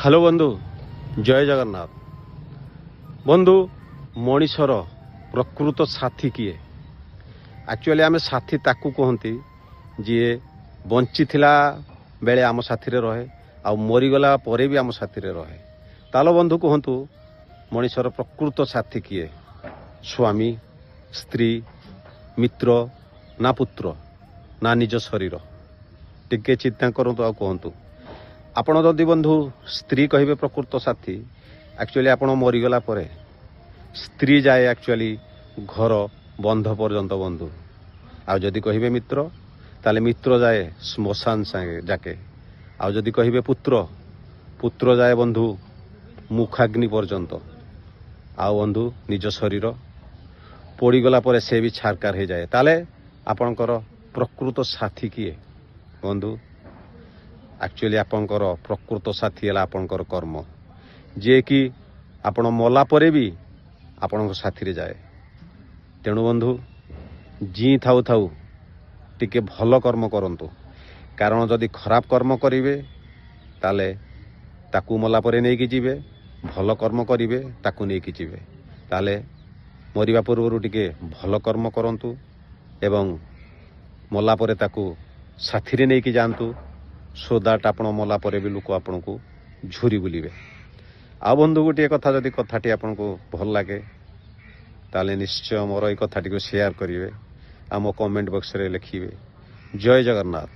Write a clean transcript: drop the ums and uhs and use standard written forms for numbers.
Hello बंधु जय जगन्नाथ। बंधु मनीषर प्रकृत साथी किए? एक्चुअली आम साथी ताकू कहती जी बंची थिला बेले आम साथी रहे आ मरीगला परे भी आम साथी रहे। तालो बंधु कहतु मनीषर प्रकृत साथी किए? स्वामी, स्त्री, मित्र ना पुत्र ना निज शरीर? टिके चिंता करूँ आ कहतु आपण जदि बंधु स्त्री कहे प्रकृत साथी, एक्चुअली आपण मरीगला परे स्त्री जाए एक्चुअली घर बंध पर्यंत बंधु। आ जदि कहे मित्र ताले मित्र जाए श्मशान जाके। आ जदि कहे पुत्र पुत्र जाए बंधु मुखाग्नि पर्यंत। आ बंधु निज शरीर पोड़ीगला परे से भी छारकार हो जाए। ताले आपणकर प्रकृत साथी किए बंधु? एक्चुअली आपणकर प्रकृत साथी है आपणकर कर्म, जे कि आपण मला परे भी आपण साथी रे जाए। तेणु बंधु जी थाउ थाउ टिके भल कर्म करंतु, कारण जदि खराब कर्म करिवे ताले ताकू मला परे नहीं कि जीवे, भल कर्म करिवे ताकू नहीं कि जीवे। ताले मरिबा पूर्व टिके भल कर्म करंतु एवं मला परे ताकू साथी रे नहीं कि जानतु, सो दैट आपण मला परे भी लोक आपण को झुरी बुलिबे। आ बंधु गोटे कथा जदि कथाटी आपण को भल लगे ताले निश्चय मोर ए कथाटी को शेयर करिवे, आम कमेंट बॉक्स रे लिखिवे। जय जगन्नाथ।